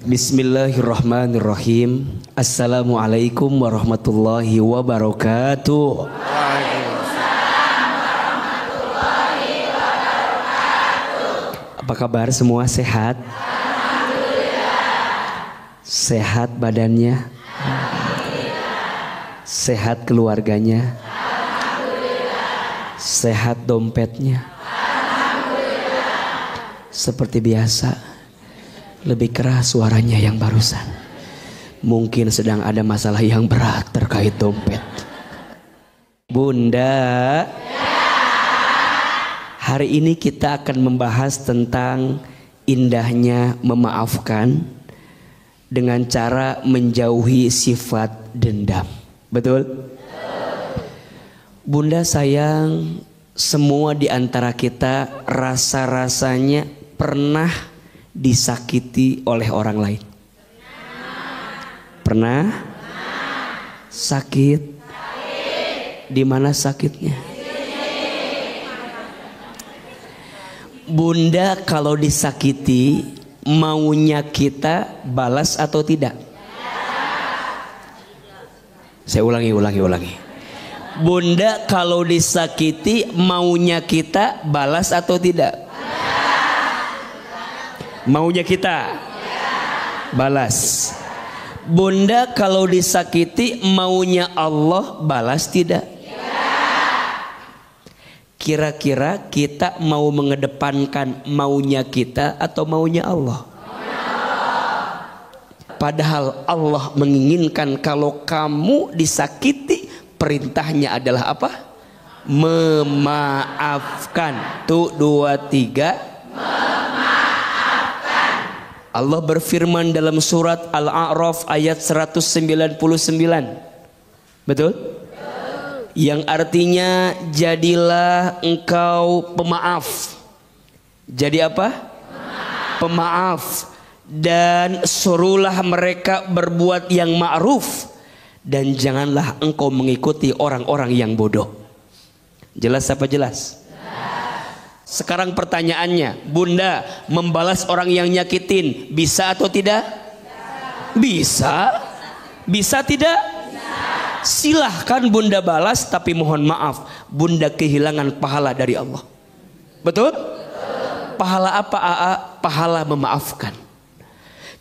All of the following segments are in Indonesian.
Bismillahirrahmanirrahim. Assalamualaikum warahmatullahi wabarakatuh. Apa kabar semua, sehat? Sehat badannya? Sehat keluarganya? Sehat dompetnya? Seperti biasa, lebih keras suaranya yang barusan. Mungkin sedang ada masalah yang berat terkait dompet. Bunda, hari ini kita akan membahas tentang indahnya memaafkan dengan cara menjauhi sifat dendam. Betul? Bunda sayang, semua di antara kita rasa-rasanya pernah disakiti oleh orang lain. Pernah? Sakit? Di mana sakitnya? Bunda kalau disakiti, maunya kita balas atau tidak? Saya ulangi. Bunda kalau disakiti, maunya kita balas atau tidak? Maunya kita balas. Bunda kalau disakiti, maunya Allah balas tidak? Kira-kira kita mau mengedepankan maunya kita atau maunya Allah? Padahal Allah menginginkan kalau kamu disakiti, perintahnya adalah apa? Memaafkan. Tuh 2, 3. Memaafkan. Allah berfirman dalam surat Al-A'raf ayat 199. Betul? Yang artinya jadilah engkau pemaaf. Jadi apa? Pemaaf. Dan suruhlah mereka berbuat yang ma'ruf, dan janganlah engkau mengikuti orang-orang yang bodoh. Jelas apa jelas? Sekarang pertanyaannya, Bunda membalas orang yang nyakitin bisa atau tidak? Bisa. Bisa tidak? Silahkan Bunda balas, tapi mohon maaf, Bunda kehilangan pahala dari Allah. Betul? Pahala apa? Pahala memaafkan.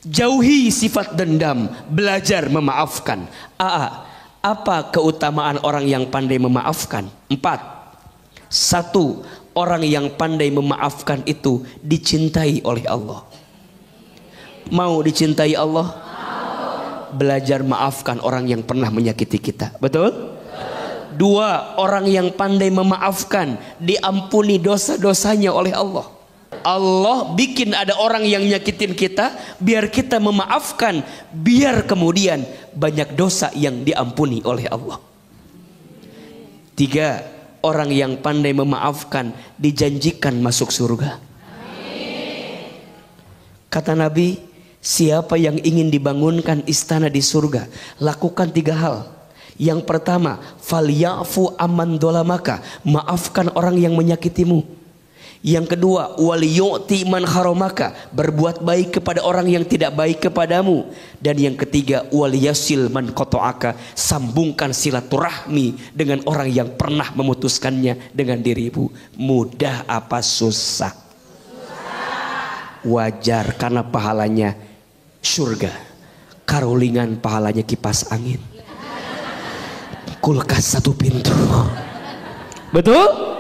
Jauhi sifat dendam, belajar memaafkan. Apa keutamaan orang yang pandai memaafkan? 4. 1. Orang yang pandai memaafkan itu dicintai oleh Allah. Mau dicintai Allah? Belajar maafkan orang yang pernah menyakiti kita. Betul? 2. Orang yang pandai memaafkan diampuni dosa-dosanya oleh Allah. Allah bikin ada orang yang nyakitin kita, biar kita memaafkan, biar kemudian banyak dosa yang diampuni oleh Allah. 3. Orang yang pandai memaafkan dijanjikan masuk surga. Kata Nabi, siapa yang ingin dibangunkan istana di surga, lakukan 3 hal. Yang pertama, falyafu amman dolamaka, maafkan orang yang menyakitimu. Yang kedua, waliyu'ti man haramaka, berbuat baik kepada orang yang tidak baik kepadamu. Dan yang ketiga, waliyasil man qata'aka, sambungkan silaturahmi dengan orang yang pernah memutuskannya dengan dirimu. Mudah apa susah? Wajar, karena pahalanya surga. Karulingan pahalanya kipas angin, kulkas 1 pintu. Betul?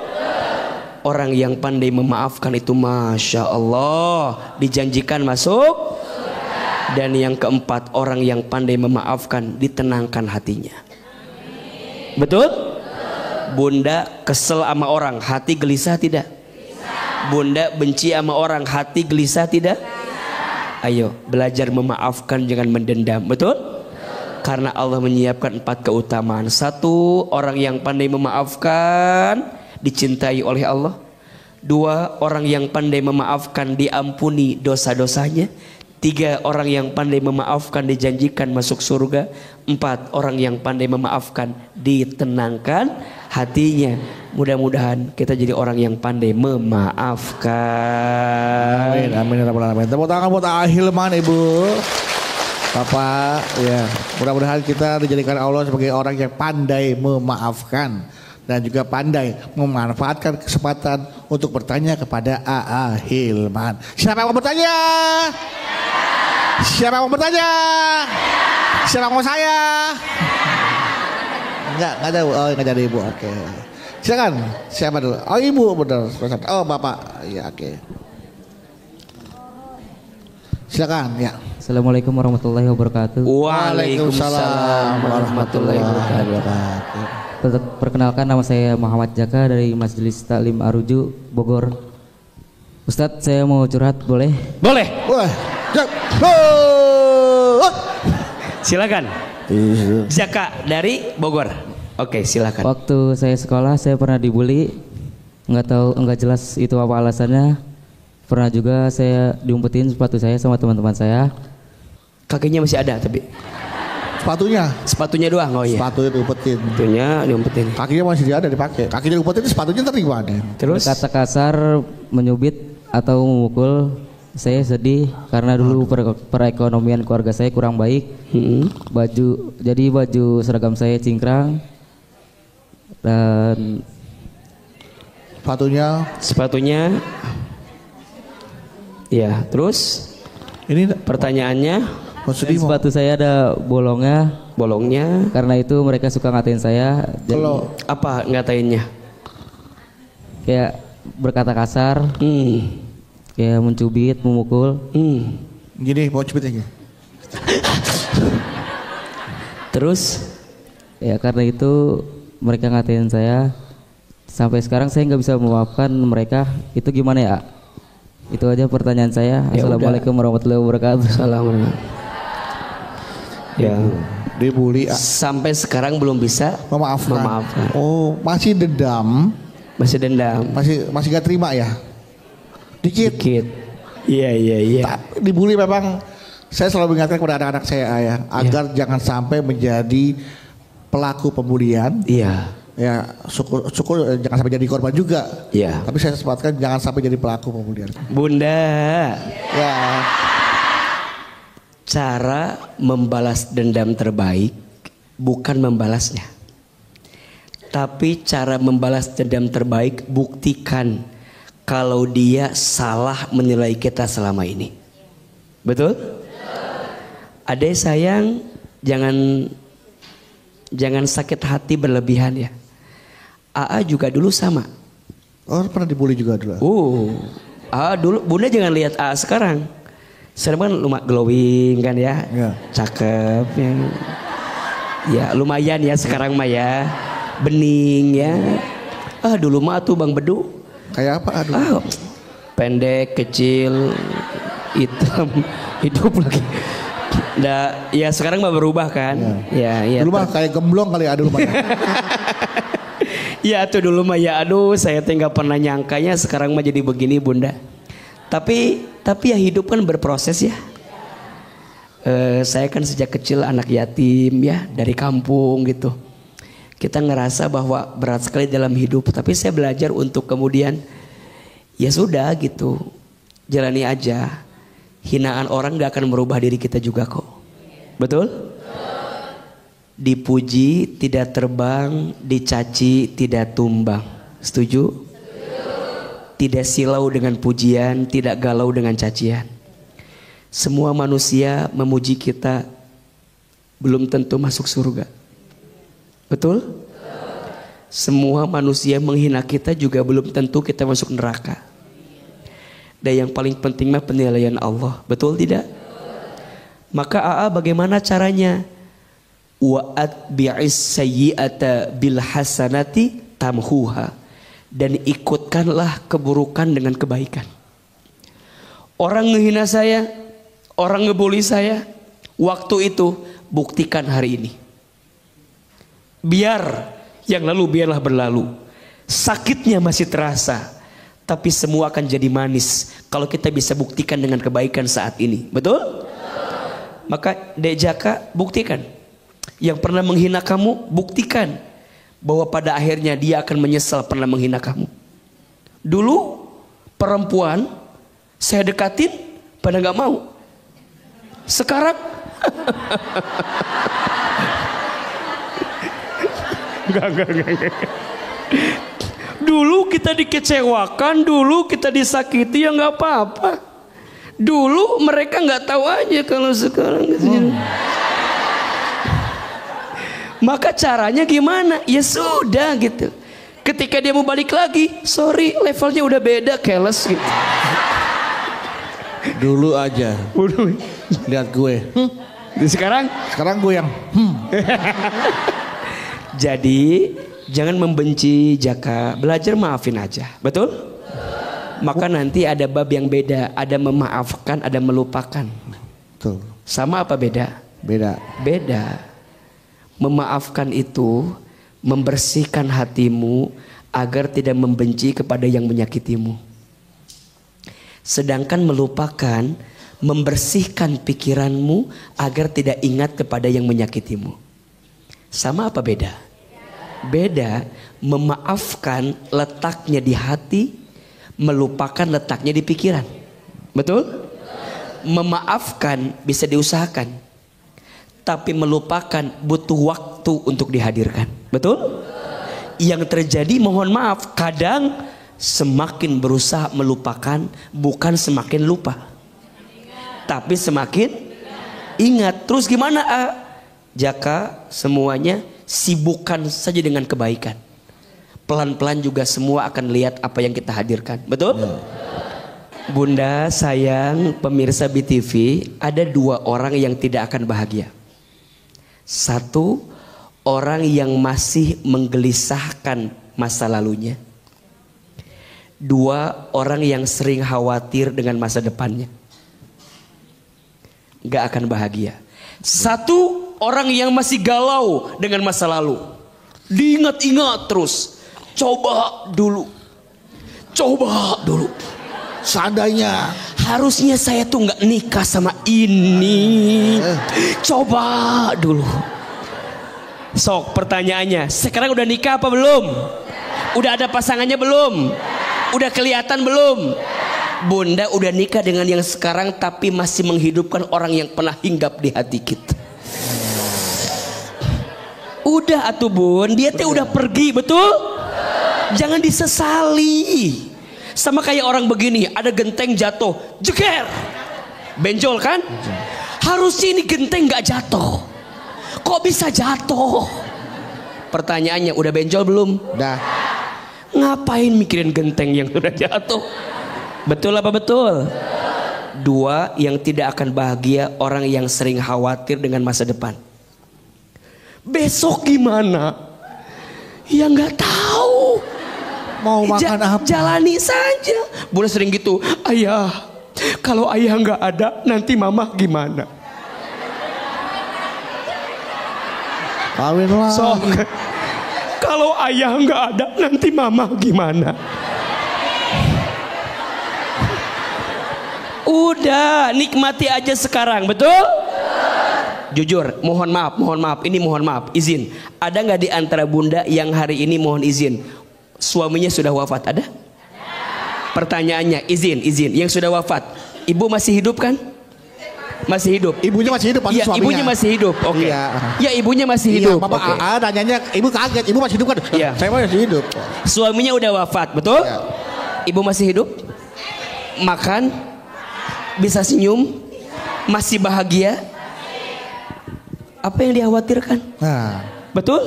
Orang yang pandai memaafkan itu Masya Allah dijanjikan masuk surga. Dan yang keempat, orang yang pandai memaafkan ditenangkan hatinya. Betul? Bunda kesel sama orang, hati gelisah tidak? Bunda benci sama orang, hati gelisah tidak? Ayo belajar memaafkan, jangan mendendam. Betul? Karena Allah menyiapkan 4 keutamaan. 1. Orang yang pandai memaafkan dicintai oleh Allah. 2. Orang yang pandai memaafkan diampuni dosa-dosanya. 3. Orang yang pandai memaafkan dijanjikan masuk surga. 4. Orang yang pandai memaafkan ditenangkan hatinya. Mudah-mudahan kita jadi orang yang pandai memaafkan. Amin, amin ya rabbal alamin. Tepuk tangan buat Hilman Ibu. Bapak, ya. Mudah-mudahan kita dijadikan Allah sebagai orang yang pandai memaafkan dan juga pandai memanfaatkan kesempatan untuk bertanya kepada AA Hilman. Siapa yang mau bertanya? Siapa yang mau bertanya? Siapa yang mau saya? Enggak ada. Oh, enggak ada Ibu. Oke. Silakan. Siapa dulu? Oh, Ibu benar. Oh, Bapak. Ya, oke. Silakan, ya. Assalamualaikum warahmatullahi wabarakatuh. Waalaikumsalam warahmatullahi wabarakatuh. Perkenalkan, nama saya Muhammad Jaka dari Majelis Taklim Aruju, Bogor. Ustadz, saya mau curhat, boleh? Boleh. Boleh. Silakan. Jaka dari Bogor. Oke, silakan. Waktu saya sekolah, saya pernah dibully. Nggak jelas itu apa alasannya. Pernah juga saya diumpetin sepatu saya sama teman-teman saya. Kakinya masih ada tapi Sepatunya doang. Oh iya. Sepatunya diumpetin. Sepatunya diumpetin. Kakinya masih ada dipakai. Kakinya diumpetin, sepatunya ntar gimana? Terus kata kasar, menyubit atau memukul. Saya sedih karena dulu perekonomian keluarga saya kurang baik. Baju seragam saya cingkrang dan sepatunya. Ya, terus Ini pertanyaannya, sepatu saya ada bolongnya. Karena itu mereka suka ngatain saya. Kalau apa ngatainnya? Kayak berkata kasar, kayak mencubit, memukul. Gini, mau cubit aja. Terus? Ya karena itu mereka ngatain saya. Sampai sekarang saya nggak bisa memaafkan mereka. Itu gimana ya? Itu aja pertanyaan saya. Ya Assalamualaikum warahmatullahi wabarakatuh. Assalamualaikum. Ya, dibully sampai sekarang belum bisa memaafkan. Oh, masih dendam. Masih dendam. Masih gak terima ya? Dikit. Iya. Dibully memang saya selalu mengingatkan kepada anak-anak saya ya, agar jangan sampai menjadi pelaku pembulian. Iya. Ya, syukur jangan sampai jadi korban juga. Iya. Tapi saya sempatkan jangan sampai jadi pelaku pembulian. Bunda. Ya. Cara membalas dendam terbaik bukan membalasnya. Tapi cara membalas dendam terbaik, buktikan kalau dia salah menilai kita selama ini. Betul? Adek sayang, jangan sakit hati berlebihan ya. AA juga dulu sama. Oh, pernah dibully juga dulu. AA dulu, Bunda jangan lihat AA sekarang. Sekarang kan lumayan glowing kan ya. Cakep ya. Ya lumayan ya sekarang mah ya. Bening ya. Dulu mah tuh Bang Bedu. Kayak apa? Pendek, kecil, hitam, hidup lagi. Ya sekarang mah berubah kan. Ya. Dulu mah kayak gemblong kali ya dulu mah. Ya tuh dulu mah ya saya nggak pernah nyangkanya sekarang mah jadi begini Bunda. Tapi ya hidup kan berproses ya. Saya kan sejak kecil anak yatim ya dari kampung gitu. Kita ngerasa bahwa berat sekali dalam hidup. Tapi saya belajar untuk kemudian ya sudah gitu. Jalani aja. Hinaan orang gak akan merubah diri kita juga kok. Betul? Dipuji tidak terbang, dicaci tidak tumbang. Setuju? Tidak silau dengan pujian, tidak galau dengan cacian. Semua manusia memuji kita belum tentu masuk surga. Betul? Semua manusia menghina kita juga belum tentu kita masuk neraka. Dan yang paling penting mah penilaian Allah. Betul tidak? Maka AA bagaimana caranya? Wa'at bi'is sayyi'ata bil hasanati tamhuha. Dan ikutkanlah keburukan dengan kebaikan. Orang ngehina saya, orang ngebully saya, waktu itu buktikan hari ini. Biar yang lalu biarlah berlalu. Sakitnya masih terasa, tapi semua akan jadi manis kalau kita bisa buktikan dengan kebaikan saat ini. Betul? Maka Dek Jaka buktikan. Yang pernah menghina kamu buktikan bahwa pada akhirnya dia akan menyesal pernah menghina kamu. Dulu perempuan saya dekatin pada nggak mau. Sekarang enggak. Dulu kita dikecewakan, dulu kita disakiti, ya nggak apa-apa. Dulu mereka nggak tahu aja, kalau sekarang maka caranya gimana? Ya sudah gitu. Ketika dia mau balik lagi, sorry, levelnya udah beda, keles gitu. Dulu aja. Lihat gue. Sekarang gue yang. Jadi jangan membenci Jaka, belajar maafin aja, betul? Maka nanti ada bab yang beda, ada memaafkan, ada melupakan. Tuh. Sama apa beda? Beda. Memaafkan itu membersihkan hatimu agar tidak membenci kepada yang menyakitimu. Sedangkan melupakan membersihkan pikiranmu agar tidak ingat kepada yang menyakitimu. Sama apa beda? Beda. Memaafkan letaknya di hati, melupakan letaknya di pikiran. Betul? Memaafkan bisa diusahakan, tapi melupakan butuh waktu untuk dihadirkan. Betul? Yang terjadi, mohon maaf, kadang semakin berusaha melupakan bukan semakin lupa, tapi semakin ingat. Terus gimana? Jaka, semuanya sibukkan saja dengan kebaikan. Pelan-pelan juga semua akan lihat apa yang kita hadirkan. Betul? Bunda, sayang, pemirsa BTV, ada dua orang yang tidak akan bahagia. Satu, orang yang masih menggelisahkan masa lalunya. Dua, orang yang sering khawatir dengan masa depannya. Gak akan bahagia. Satu, orang yang masih galau dengan masa lalu. Diingat-ingat terus. Coba dulu. Seandainya harusnya saya tuh nggak nikah sama ini. Coba dulu. Sok, pertanyaannya, sekarang udah nikah apa belum? Udah ada pasangannya belum? Udah kelihatan belum? Bunda udah nikah dengan yang sekarang, tapi masih menghidupkan orang yang pernah hinggap di hati kita. Udah atuh bun, dia teh udah pergi, betul? Jangan disesali. Sama kayak orang begini, ada genteng jatuh, jeger, benjol kan? Harusnya ini genteng gak jatuh. Kok bisa jatuh? Pertanyaannya, udah benjol belum? Dah. Ngapain mikirin genteng yang sudah jatuh? Betul apa betul? Dua, yang tidak akan bahagia, orang yang sering khawatir dengan masa depan. Besok gimana? Ya nggak tahu. Mau makan apa? Jalani saja. Bunda sering gitu. Ayah, kalau ayah nggak ada, nanti mama gimana? Kawin lah. So, kalau ayah nggak ada, nanti mama gimana? Udah, nikmati aja sekarang, betul? Jujur, mohon maaf, ini mohon maaf, izin. Ada nggak di antara bunda yang hari ini mohon izin, suaminya sudah wafat? Ada? Pertanyaannya, izin, yang sudah wafat, ibu masih hidup kan? Masih hidup. Ibunya masih hidup, pasti ya, suaminya. Ibunya masih hidup, oke. Iya. Ya, ibunya masih hidup. Bapak nanyanya, ibu kaget, ibu masih hidup kan? Iya. Saya masih hidup. Suaminya udah wafat, betul? Ya. Ibu masih hidup? Makan? Bisa senyum? Masih bahagia? Apa yang dikhawatirkan? Nah. Betul?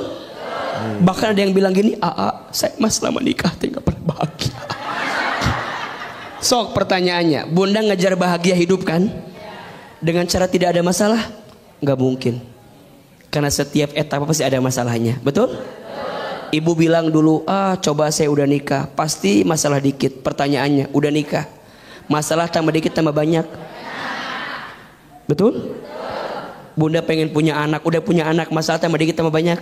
Bahkan ada yang bilang gini, saya mas selama nikah tidak pernah bahagia. Sok, pertanyaannya, bunda ngejar bahagia hidup kan? Dengan cara tidak ada masalah? Nggak mungkin. Karena setiap etapa pasti ada masalahnya. Betul? Ibu bilang dulu, coba saya udah nikah, pasti masalah dikit. Pertanyaannya, udah nikah, masalah tambah dikit tambah banyak. Betul? Bunda pengen punya anak, udah punya anak, masalah tambah dikit tambah banyak.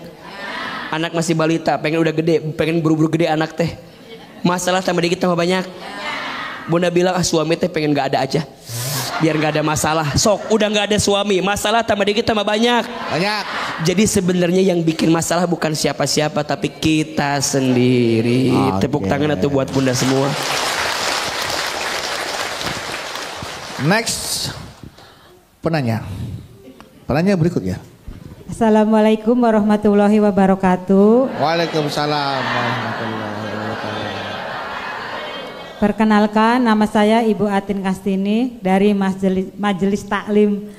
Anak masih balita, pengen udah gede, pengen buru-buru gede anak teh, masalah tambah dikit tambah banyak. Bunda bilang, suami teh pengen gak ada aja, biar gak ada masalah. Sok, udah gak ada suami, masalah tambah dikit tambah banyak. Jadi sebenarnya yang bikin masalah bukan siapa-siapa tapi kita sendiri. Tepuk tangan atau buat bunda semua. Next, penanya berikutnya. Assalamualaikum warahmatullahi wabarakatuh. Waalaikumsalam warahmatullahi wabarakatuh. Perkenalkan, nama saya Ibu Atin Kastini dari Majelis Taklim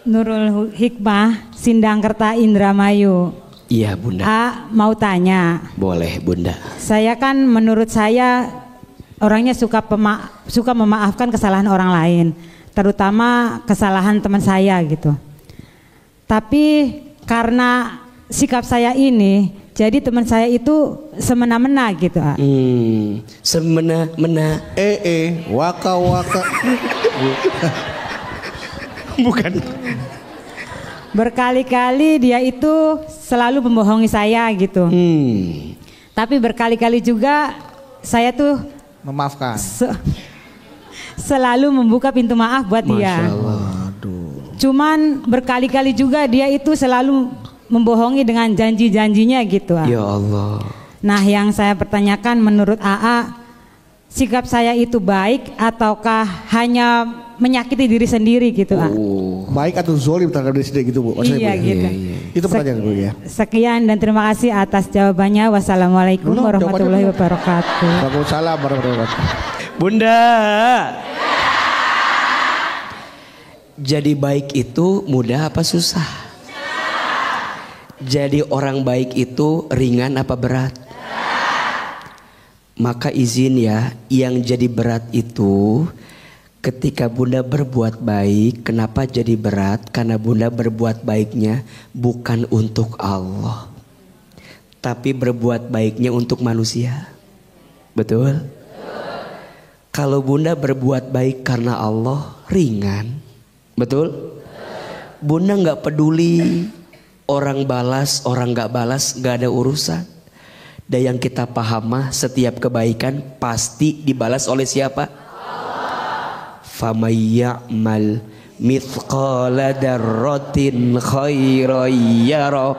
Nurul Hikmah, Sindangkerta, Indramayu. Iya bunda. Mau tanya. Boleh bunda. Saya kan menurut saya orangnya suka memaafkan kesalahan orang lain, terutama kesalahan teman saya gitu. Tapi karena sikap saya ini, jadi teman saya itu semena-mena gitu. Semena-mena. Waka. Bukan. Berkali-kali dia itu selalu membohongi saya gitu. Tapi berkali-kali juga saya tuh memaafkan. Selalu membuka pintu maaf buat dia. Masya Allah. Cuman berkali-kali juga dia itu selalu membohongi dengan janji-janjinya gitu. Ya Allah. Nah, yang saya pertanyakan, menurut AA, sikap saya itu baik ataukah hanya menyakiti diri sendiri gitu? Baik atau zolim terhadap diri sendiri gitu Bu? Maksudnya, iya Bu, gitu. Iya. Itu pertanyaan Bu ya. Sekian dan terima kasih atas jawabannya. Wassalamualaikum warahmatullahi wabarakatuh. Waalaikumsalam warahmatullahi wabarakatuh. Bunda. Jadi baik itu mudah apa susah? Jadi orang baik itu ringan apa berat? Maka izin ya, yang jadi berat itu ketika bunda berbuat baik. Kenapa jadi berat? Karena bunda berbuat baiknya bukan untuk Allah, tapi berbuat baiknya untuk manusia. Betul? Kalau bunda berbuat baik karena Allah, ringan. Betul? Bunda nggak peduli orang balas, orang nggak balas, nggak ada urusan. Dan yang kita paham mah setiap kebaikan pasti dibalas oleh siapa? Faman ya'mal mithqala dzarratin khairan yara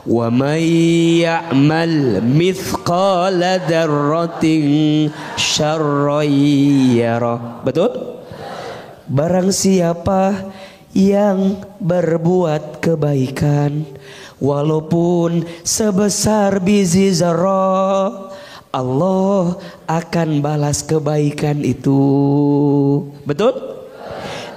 wa man ya'mal mithqala dzarratin syarran yara. Betul? Barang siapa yang berbuat kebaikan walaupun sebesar biji zarrah, Allah akan balas kebaikan itu. Betul?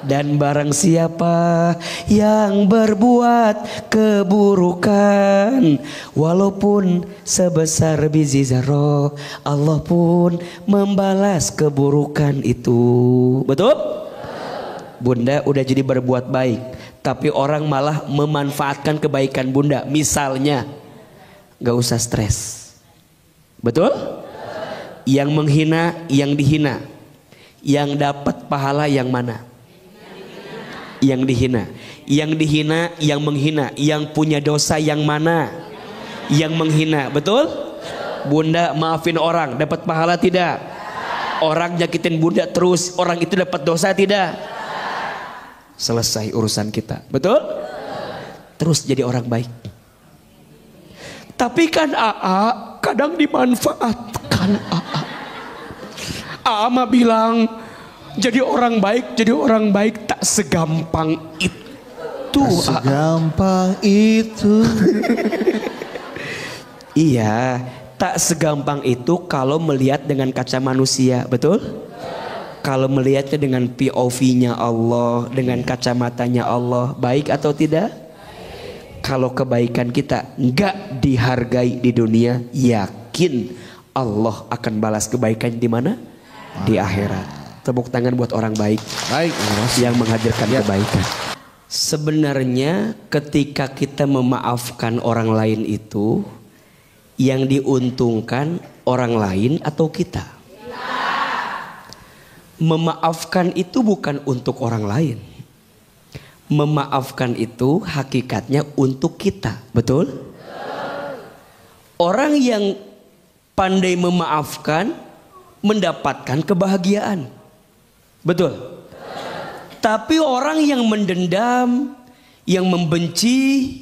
Dan barang siapa yang berbuat keburukan walaupun sebesar biji zarrah, Allah pun membalas keburukan itu. Betul? Bunda udah jadi berbuat baik, tapi orang malah memanfaatkan kebaikan bunda. Misalnya, gak usah stres. Betul? Yang menghina, yang dihina. Yang dapat pahala yang mana? Yang dihina. Yang dihina, yang menghina. Yang punya dosa yang mana? Yang menghina. Betul? Bunda maafin orang, dapat pahala tidak? Orang nyakitin bunda terus, orang itu dapat dosa tidak? Selesai urusan kita. Betul? Terus jadi orang baik. Tapi kan AA kadang dimanfaatkan. AA mah bilang jadi orang baik tak segampang itu. Segampang itu. Iya, tak segampang itu kalau melihat dengan kaca manusia. Betul? Kalau melihatnya dengan POV-nya Allah, dengan kacamatanya Allah, baik atau tidak? Kalau kebaikan kita enggak dihargai di dunia, yakin Allah akan balas kebaikan di mana? Di akhirat. Tepuk tangan buat orang baik. Baik, yang menghadirkan kebaikan. Sebenarnya ketika kita memaafkan orang lain itu, yang diuntungkan orang lain atau kita? Memaafkan itu bukan untuk orang lain. Memaafkan itu hakikatnya untuk kita. Betul? Orang yang pandai memaafkan mendapatkan kebahagiaan. Betul? Tapi orang yang mendendam, yang membenci,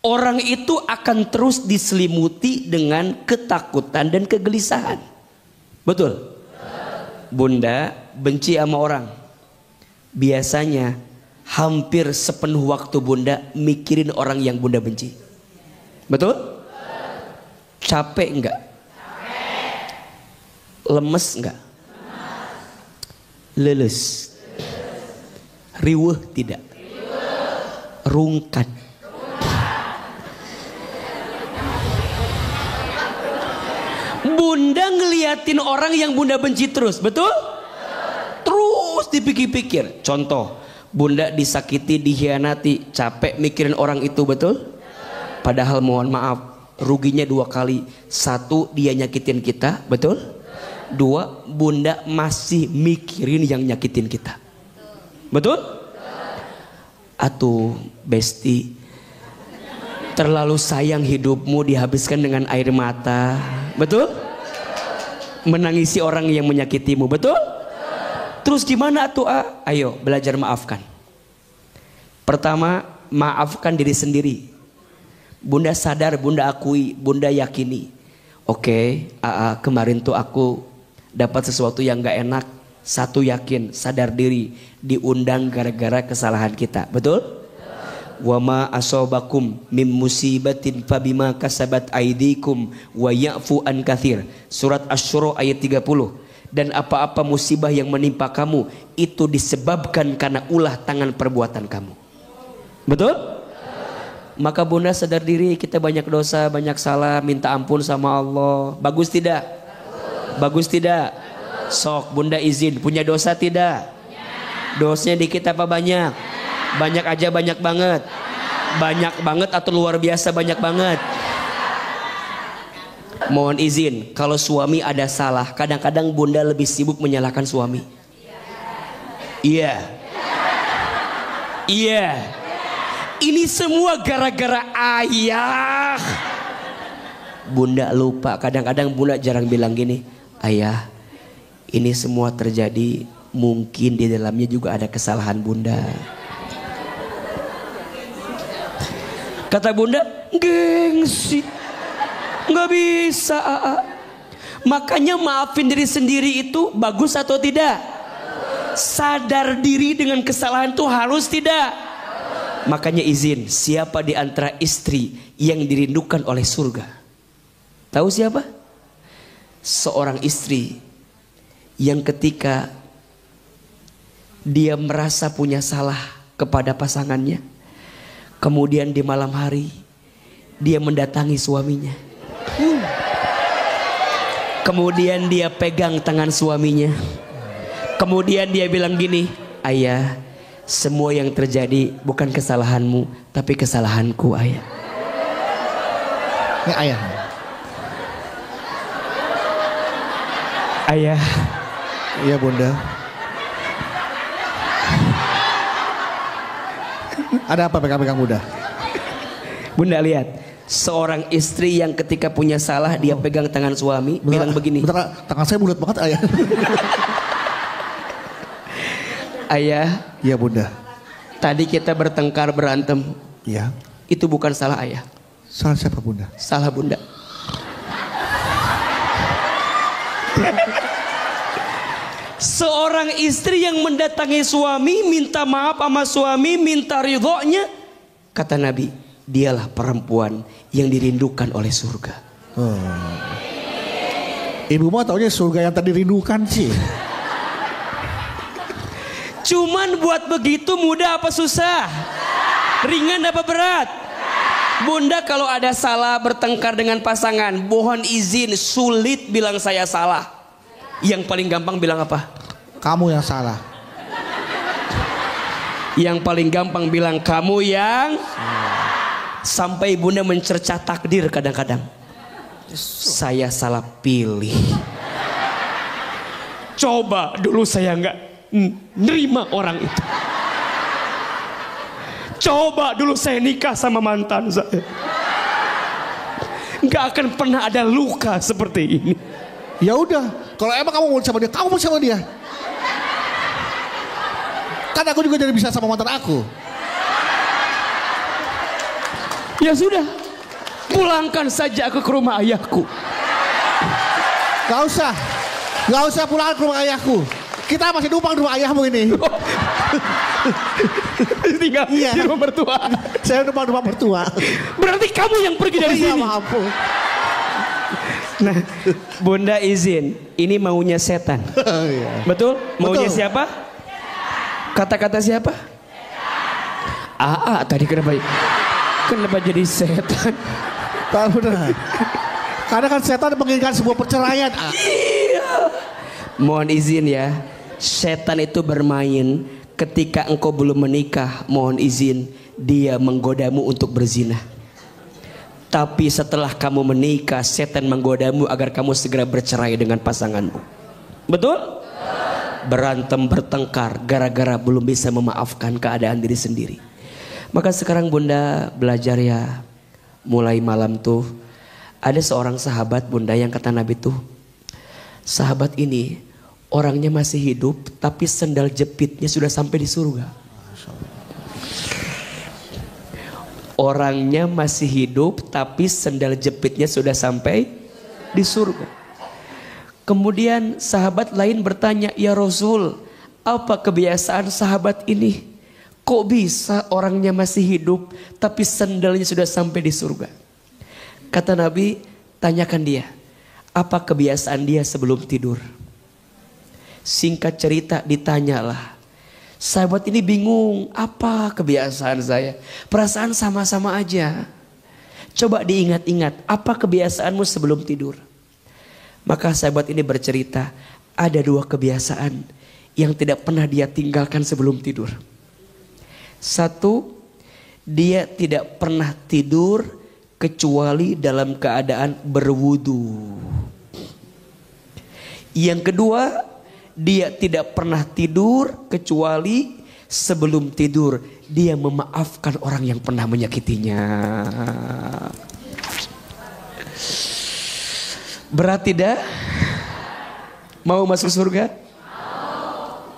orang itu akan terus diselimuti dengan ketakutan dan kegelisahan. Betul? Bunda benci sama orang. Biasanya hampir sepenuh waktu Bunda mikirin orang yang Bunda benci. Betul? Capek enggak? Lemes enggak? Leles? Riweuh tidak? Rungkat? Bunda ngeliatin orang yang Bunda benci terus, betul? Terus dipikir-pikir. Contoh, Bunda disakiti, dikhianati, capek mikirin orang itu, betul? Padahal mohon maaf, ruginya 2 kali. 1, dia nyakitin kita, betul? 2, Bunda masih mikirin yang nyakitin kita, betul? Atuh, Besti, terlalu sayang hidupmu dihabiskan dengan air mata, betul? Menangisi orang yang menyakitimu, betul? Terus gimana tuh? Ayo belajar maafkan. Pertama, maafkan diri sendiri. Bunda sadar, Bunda akui, Bunda yakini. Oke, kemarin tuh aku dapat sesuatu yang gak enak. 1, yakin, sadar diri, diundang gara-gara kesalahan kita, betul? Wa ma asobakum mim musibatin fabima kasabat aidikum wa ya'fu an katsir. Surat Asy-Syura ayat 30. Dan apa-apa musibah yang menimpa kamu itu disebabkan karena ulah tangan perbuatan kamu. Betul? Maka Bunda sadar diri, kita banyak dosa, banyak salah, minta ampun sama Allah. Bagus tidak? Bagus tidak? Sok Bunda izin, punya dosa tidak? Dosanya dikit apa banyak? Banyak aja, banyak banget. Banyak banget atau luar biasa banyak banget? Mohon izin, kalau suami ada salah, kadang-kadang Bunda lebih sibuk menyalahkan suami. Iya. Iya. Ini semua gara-gara ayah. Bunda lupa, kadang-kadang Bunda jarang bilang gini, ayah, ini semua terjadi mungkin di dalamnya juga ada kesalahan Bunda. Kata Bunda, gengsi, nggak bisa. Makanya maafin diri sendiri itu bagus atau tidak? Sadar diri dengan kesalahan itu harus tidak? Makanya izin, siapa di antara istri yang dirindukan oleh surga? Tahu siapa? Seorang istri yang ketika dia merasa punya salah kepada pasangannya, kemudian di malam hari dia mendatangi suaminya. Kemudian dia pegang tangan suaminya. Kemudian dia bilang gini, ayah, semua yang terjadi bukan kesalahanmu, tapi kesalahanku, ayah. Ini ayah. Ayah. Iya Bunda. Ada apa pegang-pegang Bunda? Bunda lihat, seorang istri yang ketika punya salah dia pegang tangan suami, bilang begini. Bentar, tangan saya bulat banget ayah. Ayah. Iya Bunda. Tadi kita bertengkar berantem. Iya. Itu bukan salah ayah. Salah siapa Bunda? Salah Bunda. Seorang istri yang mendatangi suami, minta maaf sama suami, minta ridhonya, kata Nabi, dialah perempuan yang dirindukan oleh surga. Ibu mah taunya surga yang tadi rindukan sih. Cuman buat begitu mudah apa susah? Ringan apa berat? Bunda kalau ada salah bertengkar dengan pasangan, mohon izin, sulit bilang saya salah. Yang paling gampang bilang apa? Kamu yang salah. Yang paling gampang bilang kamu yang sampai Bunda mencerca takdir kadang-kadang. Saya salah pilih. Coba dulu saya nggak nerima orang itu. Coba dulu saya nikah sama mantan saya. Nggak akan pernah ada luka seperti ini. Ya udah, kalau emang kamu mau sama dia, kamu mau sama dia. Kan aku juga jadi bisa sama mantan aku. Ya sudah, pulangkan saja aku ke rumah ayahku. Gak usah pulang ke rumah ayahku. Kita masih numpang di rumah ayahmu ini. Tinggal Iya. di rumah mertua. Saya numpang di rumah mertua. Berarti kamu yang pergi dari Iya, sini. maaf. Nah, Bunda izin, ini maunya setan. Iya. Betul? Maunya Betul. siapa? Kata-kata siapa? Tadi kenapa jadi setan? Tak benar. Karena kan setan menginginkan sebuah perceraian. Mohon izin ya, setan itu bermain ketika engkau belum menikah. Mohon izin, dia menggodamu untuk berzina. Tapi setelah kamu menikah, setan menggodamu agar kamu segera bercerai dengan pasanganmu. Betul? Berantem bertengkar gara-gara belum bisa memaafkan keadaan diri sendiri. Maka sekarang Bunda belajar ya. Mulai malam tuh ada seorang sahabat Bunda yang kata Nabi tuh, sahabat ini orangnya masih hidup tapi sendal jepitnya sudah sampai di surga. Orangnya masih hidup tapi sendal jepitnya sudah sampai di surga. Kemudian sahabat lain bertanya, ya Rasul, apa kebiasaan sahabat ini? Kok bisa orangnya masih hidup tapi sendalnya sudah sampai di surga? Kata Nabi, tanyakan dia, apa kebiasaan dia sebelum tidur? Singkat cerita ditanyalah. Sahabat ini bingung, apa kebiasaan saya? Perasaan sama-sama aja. Coba diingat-ingat, apa kebiasaanmu sebelum tidur? Maka sahabat ini bercerita, ada 2 kebiasaan yang tidak pernah dia tinggalkan sebelum tidur. 1, dia tidak pernah tidur kecuali dalam keadaan berwudu. Yang kedua, dia tidak pernah tidur kecuali sebelum tidur dia memaafkan orang yang pernah menyakitinya. Berat tidak? Mau masuk surga?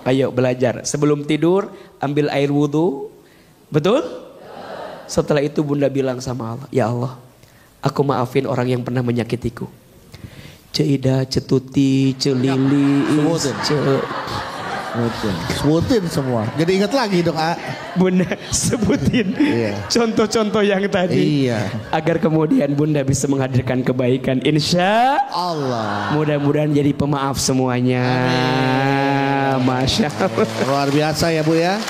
Ayo belajar. Sebelum tidur ambil air wudhu. Betul? Setelah itu Bunda bilang sama Allah, ya Allah, aku maafin orang yang pernah menyakitiku. Ceida, cetuti, celili, Sebutin semua. Jadi ingat lagi dong, Bunda sebutin contoh-contoh yang tadi. Iya. Agar kemudian Bunda bisa menghadirkan kebaikan. Insya Allah. Mudah-mudahan jadi pemaaf semuanya. Masya Allah. Luar biasa ya Bu ya.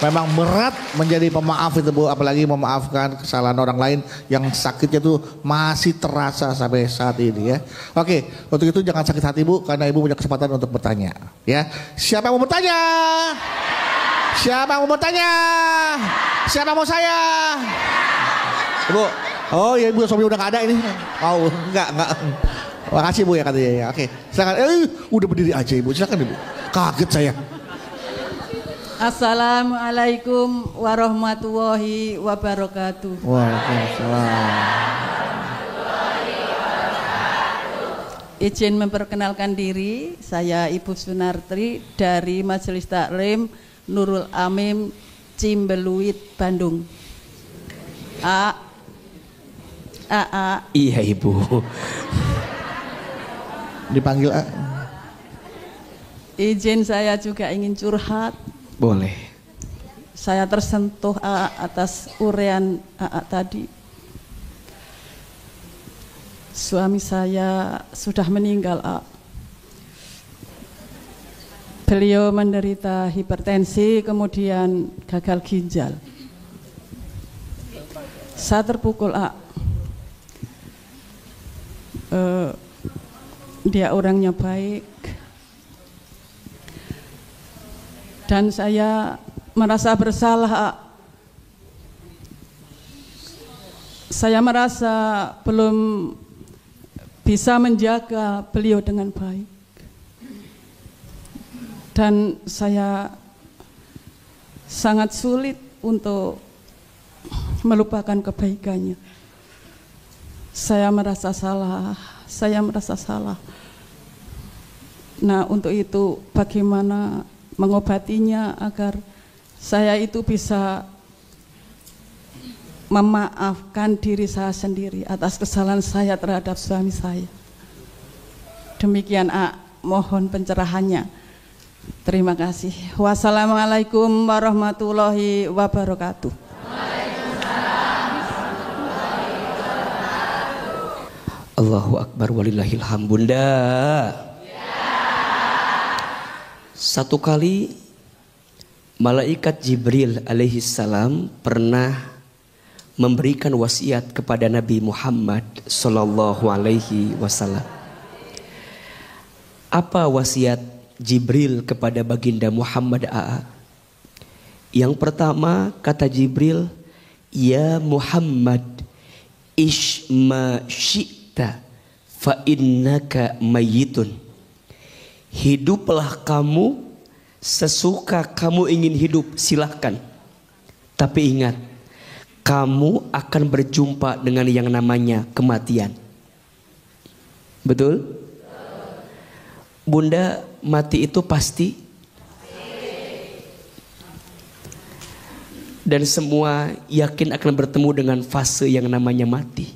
Memang berat menjadi pemaaf itu Bu, apalagi memaafkan kesalahan orang lain yang sakitnya tuh masih terasa sampai saat ini ya. Oke, untuk itu jangan sakit hati Bu, karena Ibu punya kesempatan untuk bertanya ya. Siapa yang mau bertanya? Siapa yang mau bertanya? Siapa yang mau saya? Ibu. Oh ya Ibu, suami udah gak ada ini. Oh enggak. Makasih Bu ya katanya ya. Oke, silakan. Udah berdiri aja Ibu, silakan Ibu. Kaget saya. Assalamualaikum warahmatullahi wabarakatuh. Waalaikumsalam. Izin memperkenalkan diri, saya Ibu Sunarti dari Majelis Taklim Nurul Amim Cimbeluit, Bandung. Iya Ibu. Dipanggil Izin saya juga ingin curhat. Boleh. Saya tersentuh atas uraian tadi. Suami saya sudah meninggal. Beliau menderita hipertensi, kemudian gagal ginjal. Saya terpukul. Dia orangnya baik. Dan saya merasa bersalah. Saya merasa belum bisa menjaga beliau dengan baik. Dan saya sangat sulit untuk melupakan kebaikannya. Saya merasa salah. Nah, untuk itu bagaimana mengobatinya agar saya itu bisa memaafkan diri saya sendiri atas kesalahan saya terhadap suami saya. Demikian mohon pencerahannya. Terima kasih. Wassalamualaikum warahmatullahi wabarakatuh. Allahu Akbar walillahilham. Bunda, satu kali malaikat Jibril alaihi salam pernah memberikan wasiat kepada Nabi Muhammad sallallahu alaihi wasallam. Apa wasiat Jibril kepada baginda Muhammad AA? Yang pertama kata Jibril, ya Muhammad, ish ma syi'ta fa innaka mayyitun. Hiduplah kamu sesuka kamu ingin hidup, silahkan. Tapi ingat, kamu akan berjumpa dengan yang namanya kematian. Betul? Bunda, mati itu pasti. Dan semua yakin akan bertemu dengan fase yang namanya mati.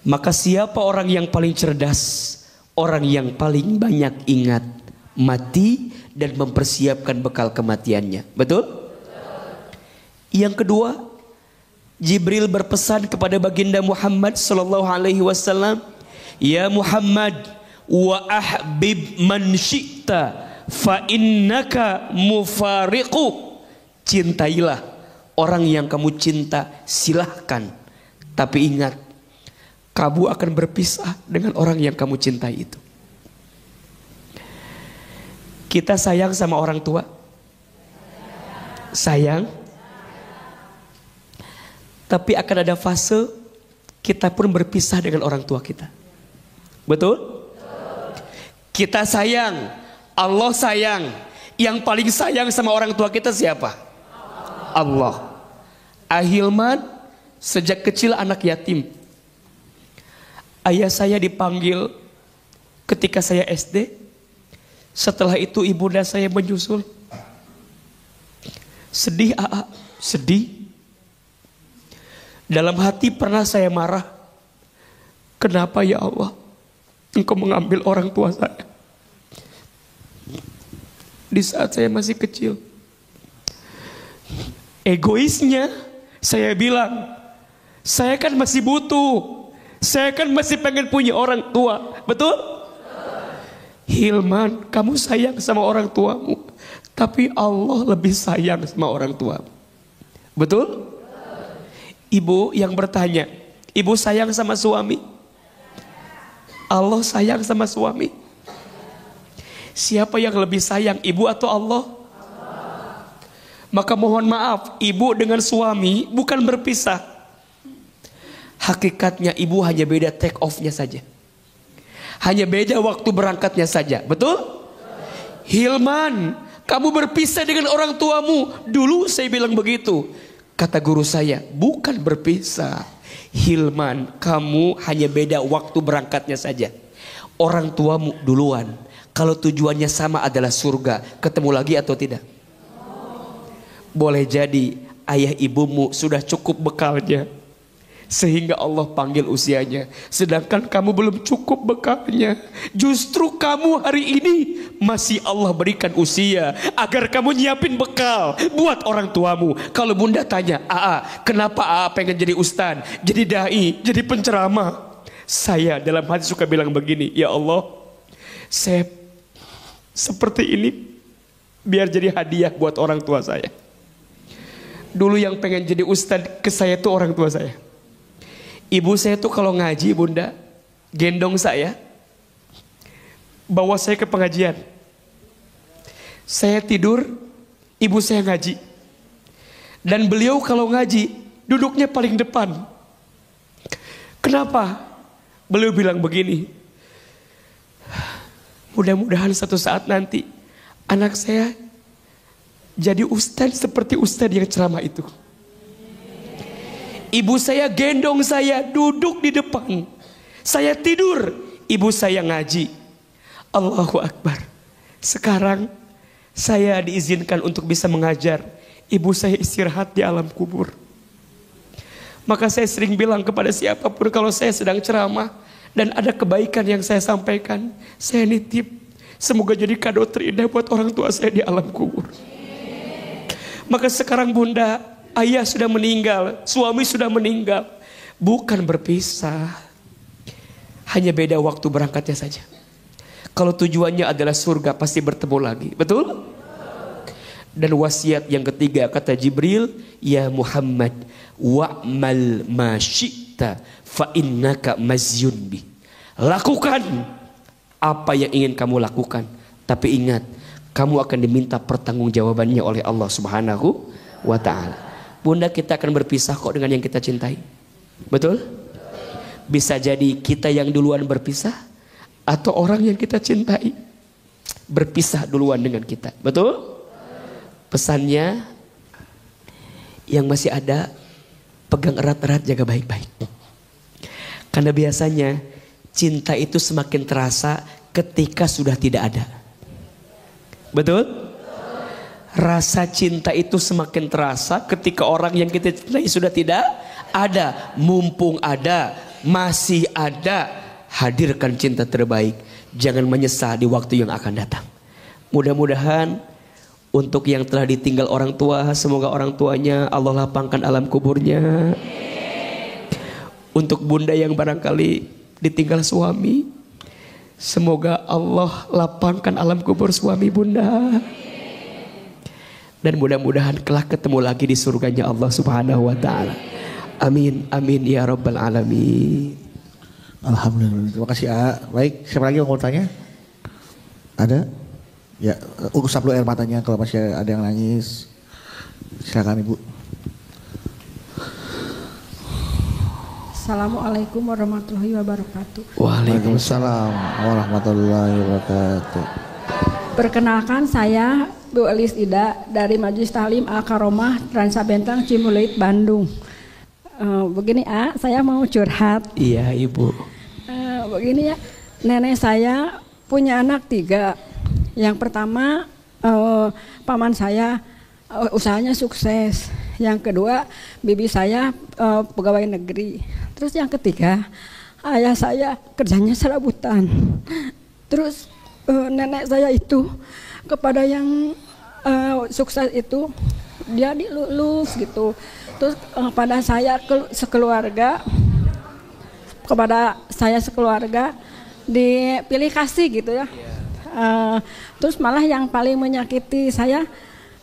Maka siapa orang yang paling cerdas? Orang yang paling banyak ingat mati dan mempersiapkan bekal kematiannya. Betul? Yang kedua, Jibril berpesan kepada baginda Muhammad sallallahu alaihi wasallam, ya Muhammad, wa ahbib man syi'ta fa innaka mufariqu. Cintailah orang yang kamu cinta, silahkan. Tapi ingat, kamu akan berpisah dengan orang yang kamu cintai itu. Kita sayang sama orang tua? Sayang. Tapi akan ada fase kita pun berpisah dengan orang tua kita. Betul? Kita sayang, Allah sayang. Yang paling sayang sama orang tua kita siapa? Allah. Ahilman sejak kecil anak yatim. Ayah saya dipanggil ketika saya SD. Setelah itu ibunda saya menyusul. Sedih AA, sedih. Dalam hati pernah saya marah. Kenapa ya Allah Engkau mengambil orang tua saya di saat saya masih kecil? Egoisnya saya bilang, saya kan masih butuh, saya kan masih pengen punya orang tua. Betul? Hilman, kamu sayang sama orang tuamu, tapi Allah lebih sayang sama orang tuamu. Betul? Ibu yang bertanya, ibu sayang sama suami? Allah sayang sama suami? Siapa yang lebih sayang, ibu atau Allah? Maka mohon maaf, ibu dengan suami bukan berpisah. Hakikatnya ibu hanya beda take off-nya saja. Hanya beda waktu berangkatnya saja. Betul? Hilman, kamu berpisah dengan orang tuamu. Dulu saya bilang begitu. Kata guru saya, bukan berpisah. Hilman, kamu hanya beda waktu berangkatnya saja. Orang tuamu duluan. Kalau tujuannya sama adalah surga, ketemu lagi atau tidak? Boleh jadi ayah ibumu sudah cukup bekalnya, sehingga Allah panggil usianya. Sedangkan kamu belum cukup bekalnya. Justru kamu hari ini masih Allah berikan usia agar kamu nyiapin bekal buat orang tuamu. Kalau bunda tanya, AA, kenapa AA pengen jadi ustaz, jadi dai, jadi penceramah? Saya dalam hati suka bilang begini, ya Allah, saya seperti ini biar jadi hadiah buat orang tua saya. Dulu yang pengen jadi ustaz ke saya itu orang tua saya. Ibu saya tuh kalau ngaji bunda, gendong saya, bawa saya ke pengajian. Saya tidur, ibu saya ngaji. Dan beliau kalau ngaji, duduknya paling depan. Kenapa? Beliau bilang begini, mudah-mudahan satu saat nanti anak saya jadi ustaz seperti ustaz yang ceramah itu. Ibu saya gendong saya, duduk di depan. Saya tidur, ibu saya ngaji. Allahu Akbar. Sekarang saya diizinkan untuk bisa mengajar. Ibu saya istirahat di alam kubur. Maka saya sering bilang kepada siapapun kalau saya sedang ceramah dan ada kebaikan yang saya sampaikan, saya nitip semoga jadi kado terindah buat orang tua saya di alam kubur. Maka sekarang bunda, ayah sudah meninggal, suami sudah meninggal, bukan berpisah, hanya beda waktu berangkatnya saja. Kalau tujuannya adalah surga pasti bertemu lagi, betul? Dan wasiat yang ketiga kata Jibril, ya Muhammad, wa'mal ma syi'ta fa innaka mazyun bi. Lakukan apa yang ingin kamu lakukan, tapi ingat, kamu akan diminta pertanggungjawabannya oleh Allah Subhanahu wa taala. Bunda, kita akan berpisah kok dengan yang kita cintai. Betul? Bisa jadi kita yang duluan berpisah atau orang yang kita cintai berpisah duluan dengan kita. Betul? Pesannya yang masih ada, pegang erat-erat, jaga baik-baik. Karena biasanya cinta itu semakin terasa ketika sudah tidak ada. Betul? Rasa cinta itu semakin terasa ketika orang yang kita cintai sudah tidak ada. Mumpung ada, masih ada, hadirkan cinta terbaik. Jangan menyesal di waktu yang akan datang. Mudah-mudahan untuk yang telah ditinggal orang tua, semoga orang tuanya Allah lapangkan alam kuburnya. Untuk bunda yang barangkali ditinggal suami, semoga Allah lapangkan alam kubur suami bunda. Dan mudah-mudahan kelak ketemu lagi di surganya Allah Subhanahu wa taala. Amin, amin ya rabbal alamin. Alhamdulillah. Terima kasih A. Baik, siapa lagi yang mau tanya? Ada? Ya, usap dulu air matanya kalau masih ada yang nangis. Silakan Ibu. Assalamualaikum warahmatullahi wabarakatuh. Waalaikumsalam warahmatullahi wabarakatuh. Perkenalkan, saya Bu Elis Ida dari Majelis Tahlim Al-Karomah Transa Bentang Cimulit Bandung. Begini A, saya mau curhat. Iya Ibu. Begini ya, nenek saya punya anak 3. Yang pertama paman saya usahanya sukses. Yang kedua bibi saya pegawai negeri. Terus yang ketiga ayah saya kerjanya serabutan. Terus nenek saya itu kepada yang sukses itu dia dilulus gitu. Terus kepada saya sekeluarga dipilih kasih gitu ya. Terus malah yang paling menyakiti saya,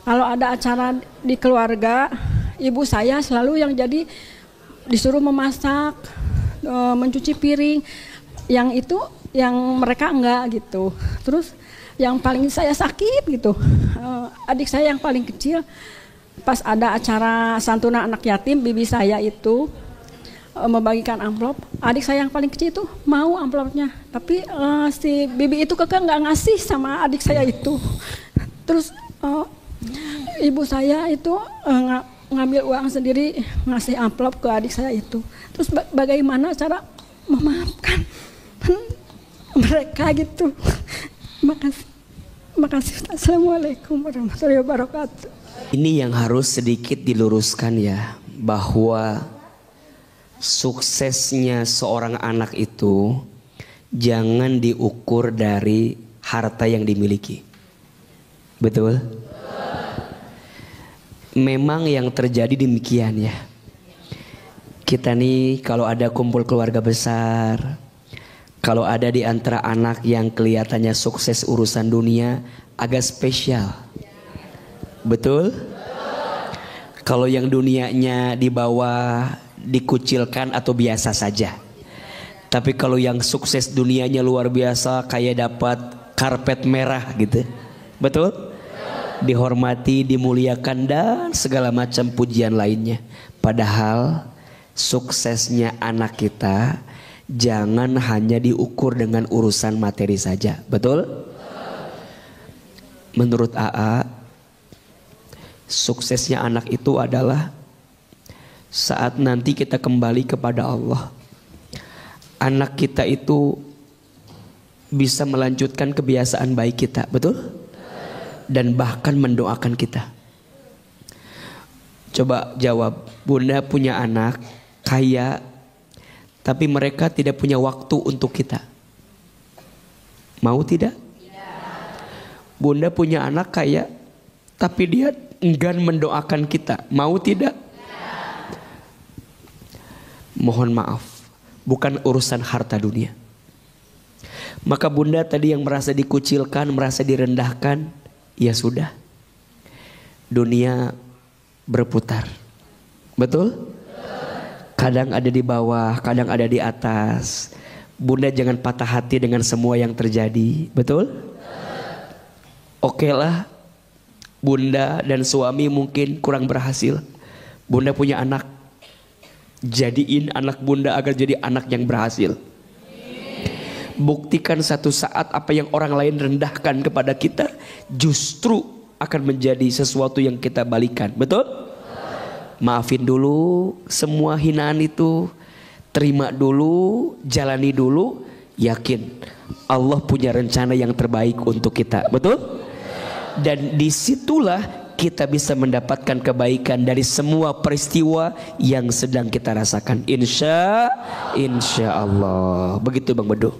kalau ada acara di keluarga, ibu saya selalu yang jadi disuruh memasak, mencuci piring, yang itu yang mereka enggak gitu. Terus yang paling saya sakit gitu, adik saya yang paling kecil, pas ada acara santunan anak yatim, bibi saya itu membagikan amplop, adik saya yang paling kecil itu mau amplopnya, tapi si bibi itu kekeh nggak ngasih sama adik saya itu. Terus ibu saya itu ngambil uang sendiri ngasih amplop ke adik saya itu. Terus bagaimana cara memaafkan mereka gitu? Makasih. Assalamualaikum warahmatullahi wabarakatuh. Ini yang harus sedikit diluruskan ya, bahwa suksesnya seorang anak itu jangan diukur dari harta yang dimiliki. Betul? Memang yang terjadi demikian ya. Kita nih kalau ada kumpul keluarga besar, kalau ada di antara anak yang kelihatannya sukses urusan dunia, agak spesial. Betul? Kalau yang dunianya di bawah, dikucilkan atau biasa saja. Tapi kalau yang sukses dunianya luar biasa, kayak dapat karpet merah gitu. Betul? Dihormati, dimuliakan dan segala macam pujian lainnya. Padahal suksesnya anak kita jangan hanya diukur dengan urusan materi saja. Betul? Menurut AA, suksesnya anak itu adalah saat nanti kita kembali kepada Allah, anak kita itu bisa melanjutkan kebiasaan baik kita, betul? Dan bahkan mendoakan kita. Coba jawab, bunda punya anak kaya, tapi mereka tidak punya waktu untuk kita. Mau tidak? Bunda punya anak kaya, tapi dia enggan mendoakan kita. Mau tidak? Mohon maaf, bukan urusan harta dunia. Maka bunda tadi yang merasa dikucilkan, merasa direndahkan, ya sudah. Dunia berputar. Betul? Kadang ada di bawah, kadang ada di atas. Bunda jangan patah hati dengan semua yang terjadi. Betul? Oke lah, bunda dan suami mungkin kurang berhasil. Bunda punya anak, jadiin anak bunda agar jadi anak yang berhasil. Buktikan satu saat apa yang orang lain rendahkan kepada kita justru akan menjadi sesuatu yang kita balikan. Betul? Maafin dulu semua hinaan itu, terima dulu, jalani dulu, yakin Allah punya rencana yang terbaik untuk kita. Betul? Dan disitulah kita bisa mendapatkan kebaikan dari semua peristiwa yang sedang kita rasakan. Insya Allah. Begitu Bang Bedu.